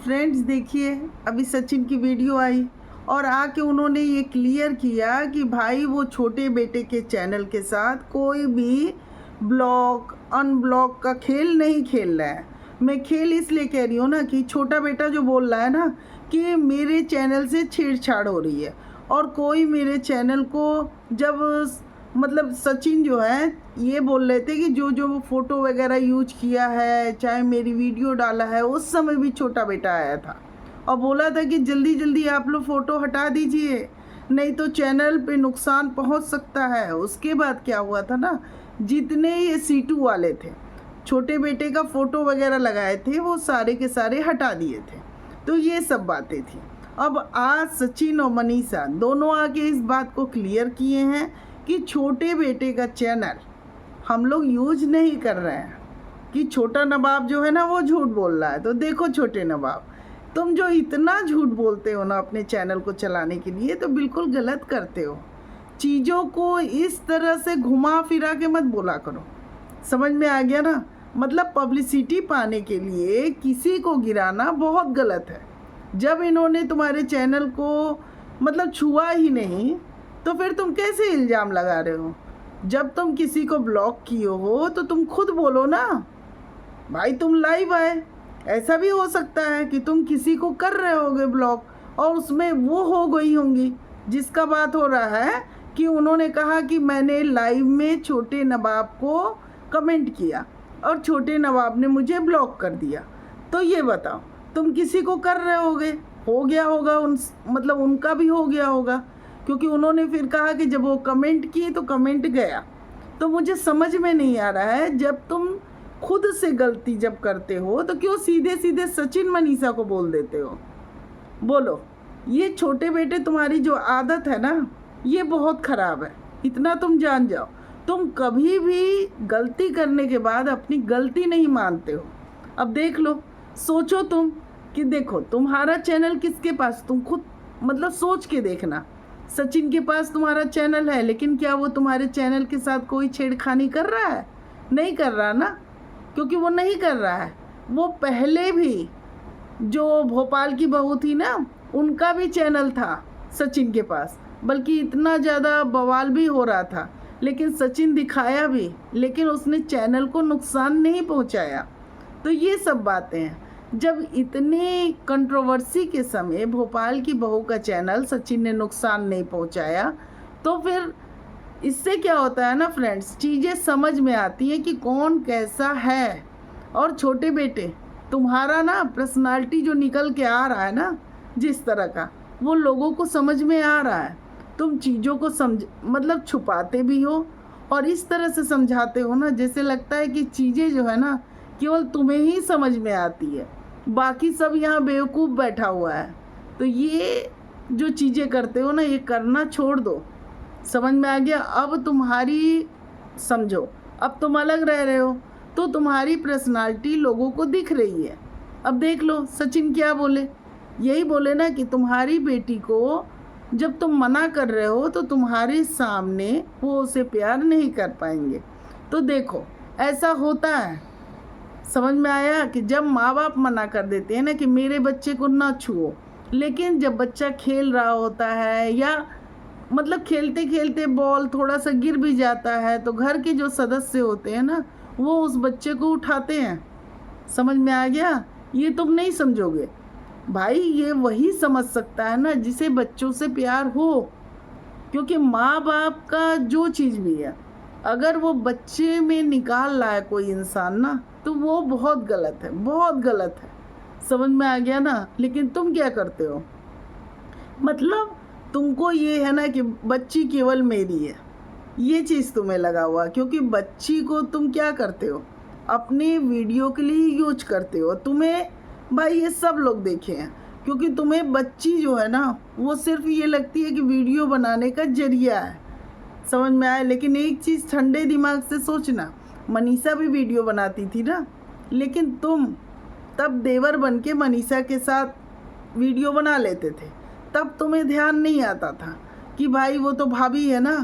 Friends देखिए, अभी सचिन की वीडियो आई और आके उन्होंने ये क्लियर किया कि भाई वो छोटे बेटे के चैनल के साथ कोई भी ब्लॉक अनब्लॉक का खेल नहीं खेल रहा है। मैं खेल इसलिए कह रही हूँ ना कि छोटा बेटा जो बोल रहा है ना कि मेरे चैनल से छेड़छाड़ हो रही है, और कोई मेरे चैनल को जब मतलब सचिन जो है ये बोल रहे थे कि जो जो फ़ोटो वगैरह यूज किया है, चाहे मेरी वीडियो डाला है, उस समय भी छोटा बेटा आया था और बोला था कि जल्दी जल्दी आप लोग फ़ोटो हटा दीजिए, नहीं तो चैनल पे नुकसान पहुंच सकता है। उसके बाद क्या हुआ था ना, जितने ये सीटू वाले थे छोटे बेटे का फ़ोटो वगैरह लगाए थे वो सारे के सारे हटा दिए थे। तो ये सब बातें थी। अब आज सचिन और मनीषा दोनों आके इस बात को क्लियर किए हैं कि छोटे बेटे का चैनल हम लोग यूज नहीं कर रहे हैं, कि छोटा नवाब जो है ना वो झूठ बोल रहा है। तो देखो छोटे नवाब, तुम जो इतना झूठ बोलते हो ना अपने चैनल को चलाने के लिए, तो बिल्कुल गलत करते हो। चीज़ों को इस तरह से घुमा फिरा के मत बोला करो, समझ में आ गया ना। मतलब पब्लिसिटी पाने के लिए किसी को गिराना बहुत गलत है। जब इन्होंने तुम्हारे चैनल को मतलब छुआ ही नहीं, तो फिर तुम कैसे इल्ज़ाम लगा रहे हो। जब तुम किसी को ब्लॉक किए हो तो तुम खुद बोलो ना भाई, तुम लाइव आए। ऐसा भी हो सकता है कि तुम किसी को कर रहे होगे ब्लॉक और उसमें वो हो गई होंगी। जिसका बात हो रहा है कि उन्होंने कहा कि मैंने लाइव में छोटे नवाब को कमेंट किया और छोटे नवाब ने मुझे ब्लॉक कर दिया। तो ये बताओ, तुम किसी को कर रहे होगे, हो गया होगा मतलब उनका भी हो गया होगा, क्योंकि उन्होंने फिर कहा कि जब वो कमेंट किए तो कमेंट गया। तो मुझे समझ में नहीं आ रहा है, जब तुम खुद से गलती जब करते हो तो क्यों सीधे सीधे सचिन मनीषा को बोल देते हो। बोलो, ये छोटे बेटे तुम्हारी जो आदत है ना ये बहुत ख़राब है, इतना तुम जान जाओ। तुम कभी भी गलती करने के बाद अपनी गलती नहीं मानते हो। अब देख लो, सोचो तुम कि देखो तुम्हारा चैनल किसके पास, तुम खुद मतलब सोच के देखना। सचिन के पास तुम्हारा चैनल है, लेकिन क्या वो तुम्हारे चैनल के साथ कोई छेड़खानी कर रहा है? नहीं कर रहा ना, क्योंकि वो नहीं कर रहा है। वो पहले भी जो भोपाल की बहू थी ना, उनका भी चैनल था सचिन के पास, बल्कि इतना ज़्यादा बवाल भी हो रहा था, लेकिन सचिन दिखाया भी, लेकिन उसने चैनल को नुकसान नहीं पहुंचाया। तो ये सब बातें हैं। जब इतनी कंट्रोवर्सी के समय भोपाल की बहू का चैनल सचिन ने नुकसान नहीं पहुंचाया, तो फिर इससे क्या होता है ना फ्रेंड्स, चीज़ें समझ में आती हैं कि कौन कैसा है। और छोटे बेटे, तुम्हारा ना पर्सनालिटी जो निकल के आ रहा है ना जिस तरह का, वो लोगों को समझ में आ रहा है। तुम चीज़ों को मतलब छुपाते भी हो और इस तरह से समझाते हो ना, जैसे लगता है कि चीज़ें जो है ना केवल तुम्हें ही समझ में आती है, बाकी सब यहाँ बेवकूफ़ बैठा हुआ है। तो ये जो चीज़ें करते हो ना, ये करना छोड़ दो। समझ में आ गया? अब तुम्हारी समझो, अब तुम अलग रह रहे हो तो तुम्हारी पर्सनालिटी लोगों को दिख रही है। अब देख लो सचिन क्या बोले, यही बोले ना कि तुम्हारी बेटी को जब तुम मना कर रहे हो तो तुम्हारे सामने वो उसे प्यार नहीं कर पाएंगे। तो देखो ऐसा होता है, समझ में आया कि जब माँ बाप मना कर देते हैं ना कि मेरे बच्चे को ना छुओ, लेकिन जब बच्चा खेल रहा होता है या मतलब खेलते खेलते बॉल थोड़ा सा गिर भी जाता है, तो घर के जो सदस्य होते हैं ना वो उस बच्चे को उठाते हैं। समझ में आ गया? ये तुम नहीं समझोगे भाई, ये वही समझ सकता है ना जिसे बच्चों से प्यार हो। क्योंकि माँ बाप का जो चीज़ भी है, अगर वो बच्चे में निकाल रहा है कोई इंसान ना, तो वो बहुत गलत है, बहुत गलत है। समझ में आ गया ना? लेकिन तुम क्या करते हो, मतलब तुमको ये है ना कि बच्ची केवल मेरी है, ये चीज़ तुम्हें लगा हुआ। क्योंकि बच्ची को तुम क्या करते हो, अपने वीडियो के लिए यूज करते हो। तुम्हें भाई ये सब लोग देखे हैं, क्योंकि तुम्हें बच्ची जो है ना वो सिर्फ ये लगती है कि वीडियो बनाने का जरिया है। समझ में आया? लेकिन एक चीज़ ठंडे दिमाग से सोचना, मनीषा भी वीडियो बनाती थी ना, लेकिन तुम तब देवर बन के मनीषा के साथ वीडियो बना लेते थे, तब तुम्हें ध्यान नहीं आता था कि भाई वो तो भाभी है ना।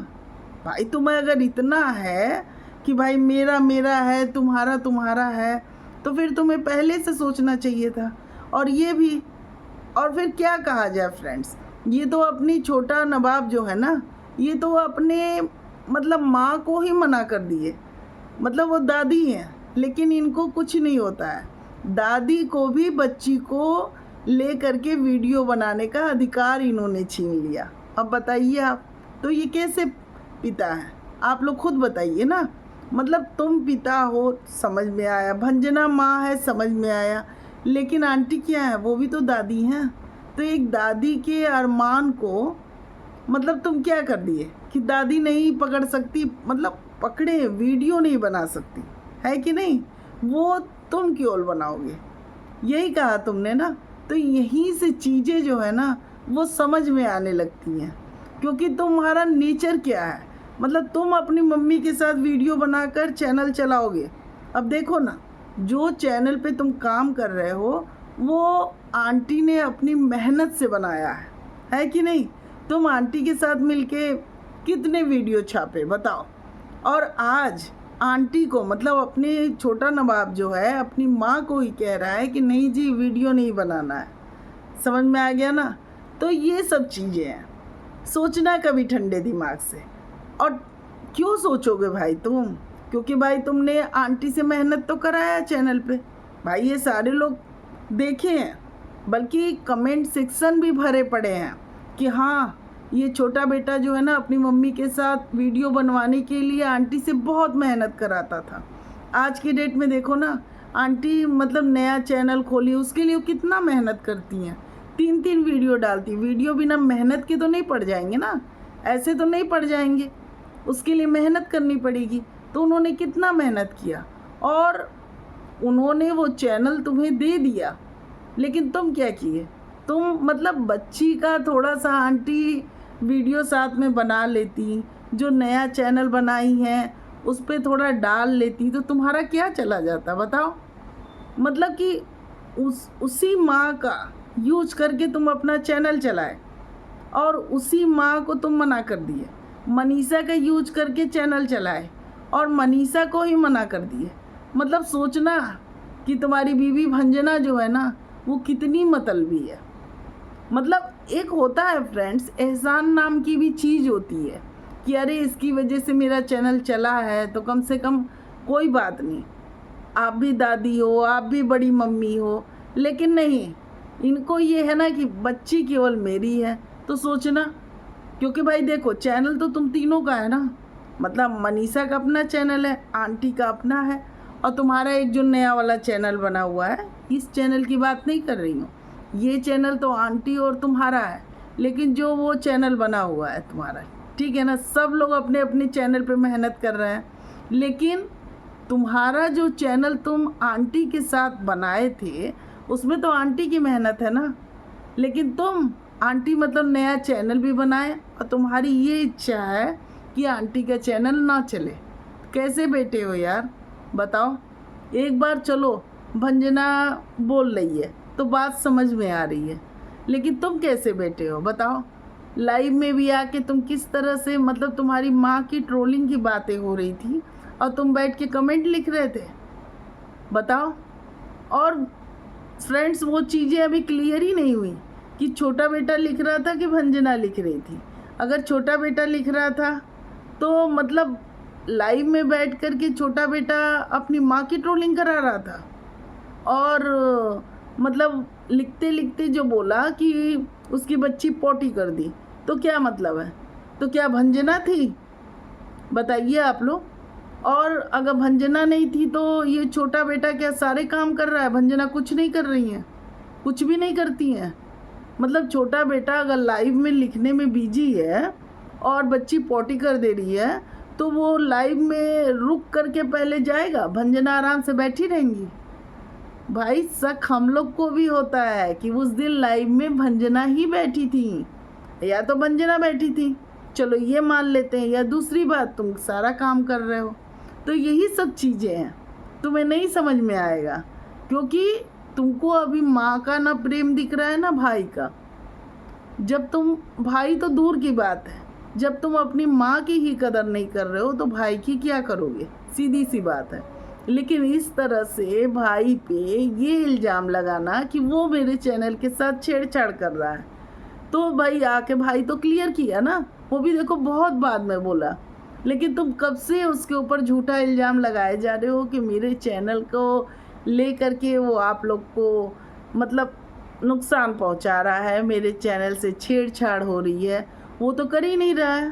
भाई तुम्हें अगर इतना है कि भाई मेरा मेरा है, तुम्हारा तुम्हारा है, तो फिर तुम्हें पहले से सोचना चाहिए था। और ये भी। और फिर क्या कहा जाए फ्रेंड्स, ये तो अपनी छोटा नवाब जो है ना, ये तो अपने मतलब माँ को ही मना कर दिए। मतलब वो दादी हैं लेकिन इनको कुछ नहीं होता है। दादी को भी बच्ची को ले करके वीडियो बनाने का अधिकार इन्होंने छीन लिया। अब बताइए आप, तो ये कैसे पिता है? आप लोग खुद बताइए ना। मतलब तुम पिता हो समझ में आया, भंजना माँ है समझ में आया, लेकिन आंटी क्या है? वो भी तो दादी हैं। तो एक दादी के अरमान को मतलब तुम क्या कर दिए कि दादी नहीं पकड़ सकती, मतलब पकड़े वीडियो नहीं बना सकती, है कि नहीं? वो तुम क्यों बनाओगे? यही कहा तुमने ना। तो यहीं से चीज़ें जो है ना वो समझ में आने लगती हैं, क्योंकि तुम्हारा नेचर क्या है। मतलब तुम अपनी मम्मी के साथ वीडियो बनाकर चैनल चलाओगे। अब देखो ना, जो चैनल पे तुम काम कर रहे हो वो आंटी ने अपनी मेहनत से बनाया है कि नहीं? तुम आंटी के साथ मिलके कितने वीडियो छापे बताओ। और आज आंटी को मतलब अपने छोटा नवाब जो है अपनी माँ को ही कह रहा है कि नहीं जी वीडियो नहीं बनाना है। समझ में आ गया ना? तो ये सब चीज़ें हैं, सोचना कभी ठंडे दिमाग से। और क्यों सोचोगे भाई तुम? क्योंकि भाई तुमने आंटी से मेहनत तो कराया चैनल पे। भाई ये सारे लोग देखे हैं, बल्कि कमेंट सेक्शन भी भरे पड़े हैं कि हाँ ये छोटा बेटा जो है ना अपनी मम्मी के साथ वीडियो बनवाने के लिए आंटी से बहुत मेहनत कराता था। आज की डेट में देखो ना, आंटी मतलब नया चैनल खोली, उसके लिए कितना मेहनत करती हैं। 3-3 वीडियो डालती। वीडियो बिना मेहनत के तो नहीं पड़ जाएंगे ना, ऐसे तो नहीं पड़ जाएंगे, उसके लिए मेहनत करनी पड़ेगी। तो उन्होंने कितना मेहनत किया और उन्होंने वो चैनल तुम्हें दे दिया। लेकिन तुम क्या किए? तुम मतलब बच्ची का थोड़ा सा आंटी वीडियो साथ में बना लेती, जो नया चैनल बनाई है उस पर थोड़ा डाल लेती, तो तुम्हारा क्या चला जाता बताओ? मतलब कि उसी माँ का यूज करके तुम अपना चैनल चलाए और उसी माँ को तुम मना कर दिए। मनीषा का यूज करके चैनल चलाए और मनीषा को ही मना कर दिए। मतलब सोचना कि तुम्हारी बीवी भंजना जो है ना वो कितनी मतलबी है। मतलब एक होता है फ्रेंड्स, एहसान नाम की भी चीज़ होती है कि अरे इसकी वजह से मेरा चैनल चला है तो कम से कम कोई बात नहीं, आप भी दादी हो, आप भी बड़ी मम्मी हो। लेकिन नहीं, इनको ये है ना कि बच्ची केवल मेरी है। तो सोचना, क्योंकि भाई देखो चैनल तो तुम तीनों का है ना। मतलब मनीषा का अपना चैनल है, आंटी का अपना है, और तुम्हारा एक जो नया वाला चैनल बना हुआ है, इस चैनल की बात नहीं कर रही हूँ। ये चैनल तो आंटी और तुम्हारा है, लेकिन जो वो चैनल बना हुआ है तुम्हारा, ठीक है ना? सब लोग अपने अपने चैनल पे मेहनत कर रहे हैं, लेकिन तुम्हारा जो चैनल तुम आंटी के साथ बनाए थे उसमें तो आंटी की मेहनत है ना। लेकिन तुम आंटी मतलब नया चैनल भी बनाए और तुम्हारी ये इच्छा है कि आंटी का चैनल ना चले। कैसे बेटे हो यार बताओ? एक बार चलो भंजना बोल रही है तो बात समझ में आ रही है, लेकिन तुम कैसे बेटे हो बताओ? लाइव में भी आके तुम किस तरह से मतलब तुम्हारी माँ की ट्रोलिंग की बातें हो रही थी और तुम बैठ के कमेंट लिख रहे थे, बताओ। और फ्रेंड्स वो चीज़ें अभी क्लियर ही नहीं हुई कि छोटा बेटा लिख रहा था कि भंजना लिख रही थी। अगर छोटा बेटा लिख रहा था तो मतलब लाइव में बैठ कर के छोटा बेटा अपनी माँ की ट्रोलिंग करा रहा था, और मतलब लिखते लिखते जो बोला कि उसकी बच्ची पोटी कर दी, तो क्या मतलब है? तो क्या भंजना थी? बताइए आप लोग। और अगर भंजना नहीं थी तो ये छोटा बेटा क्या सारे काम कर रहा है? भंजना कुछ नहीं कर रही हैं, कुछ भी नहीं करती हैं। मतलब छोटा बेटा अगर लाइव में लिखने में बिजी है और बच्ची पोटी कर दे रही है तो वो लाइव में रुक करके पहले जाएगा? भंजना आराम से बैठी रहेंगी? भाई शक हम लोग को भी होता है कि उस दिन लाइव में भंजना ही बैठी थी, या तो भंजना बैठी थी, चलो ये मान लेते हैं, या दूसरी बात तुम सारा काम कर रहे हो। तो यही सब चीज़ें हैं, तुम्हें नहीं समझ में आएगा क्योंकि तुमको अभी माँ का ना प्रेम दिख रहा है ना भाई का। जब तुम, भाई तो दूर की बात है, जब तुम अपनी माँ की ही कदर नहीं कर रहे हो तो भाई की क्या करोगे? सीधी सी बात है। लेकिन इस तरह से भाई पे ये इल्ज़ाम लगाना कि वो मेरे चैनल के साथ छेड़छाड़ कर रहा है, तो भाई आके भाई तो क्लियर किया ना, वो भी देखो बहुत बाद में बोला। लेकिन तुम कब से उसके ऊपर झूठा इल्ज़ाम लगाए जा रहे हो कि मेरे चैनल को ले करके वो आप लोग को मतलब नुकसान पहुंचा रहा है, मेरे चैनल से छेड़छाड़ हो रही है। वो तो कर ही नहीं रहा है।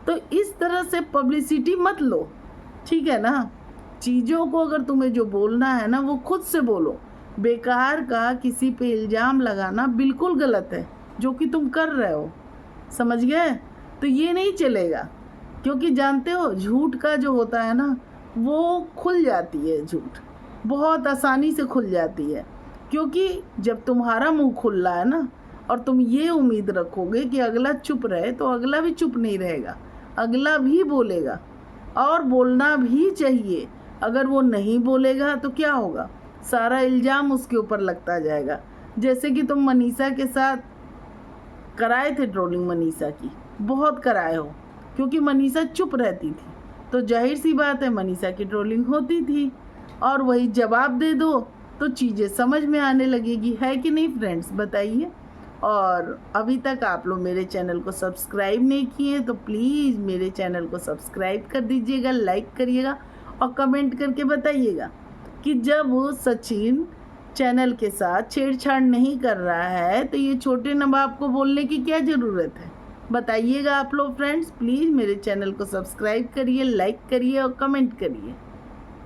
तो इस तरह से पब्लिसिटी मत लो, ठीक है ना। चीज़ों को अगर तुम्हें जो बोलना है ना वो खुद से बोलो। बेकार का किसी पे इल्ज़ाम लगाना बिल्कुल गलत है, जो कि तुम कर रहे हो, समझ गए। तो ये नहीं चलेगा, क्योंकि जानते हो झूठ का जो होता है ना वो खुल जाती है, झूठ बहुत आसानी से खुल जाती है। क्योंकि जब तुम्हारा मुंह खुल रहा है ना और तुम ये उम्मीद रखोगे कि अगला चुप रहे, तो अगला भी चुप नहीं रहेगा, अगला भी बोलेगा और बोलना भी चाहिए। अगर वो नहीं बोलेगा तो क्या होगा, सारा इल्ज़ाम उसके ऊपर लगता जाएगा। जैसे कि तुम मनीषा के साथ कराए थे ट्रोलिंग, मनीषा की बहुत कराए हो, क्योंकि मनीषा चुप रहती थी, तो जाहिर सी बात है मनीषा की ट्रोलिंग होती थी। और वही जवाब दे दो तो चीज़ें समझ में आने लगेगी, है कि नहीं फ्रेंड्स, बताइए। और अभी तक आप लोग मेरे चैनल को सब्सक्राइब नहीं किए तो प्लीज़ मेरे चैनल को सब्सक्राइब कर दीजिएगा, लाइक करिएगा और कमेंट करके बताइएगा कि जब वो सचिन चैनल के साथ छेड़छाड़ नहीं कर रहा है तो ये छोटे नवाब को बोलने की क्या ज़रूरत है, बताइएगा आप लोग फ्रेंड्स। प्लीज़ मेरे चैनल को सब्सक्राइब करिए, लाइक करिए और कमेंट करिए।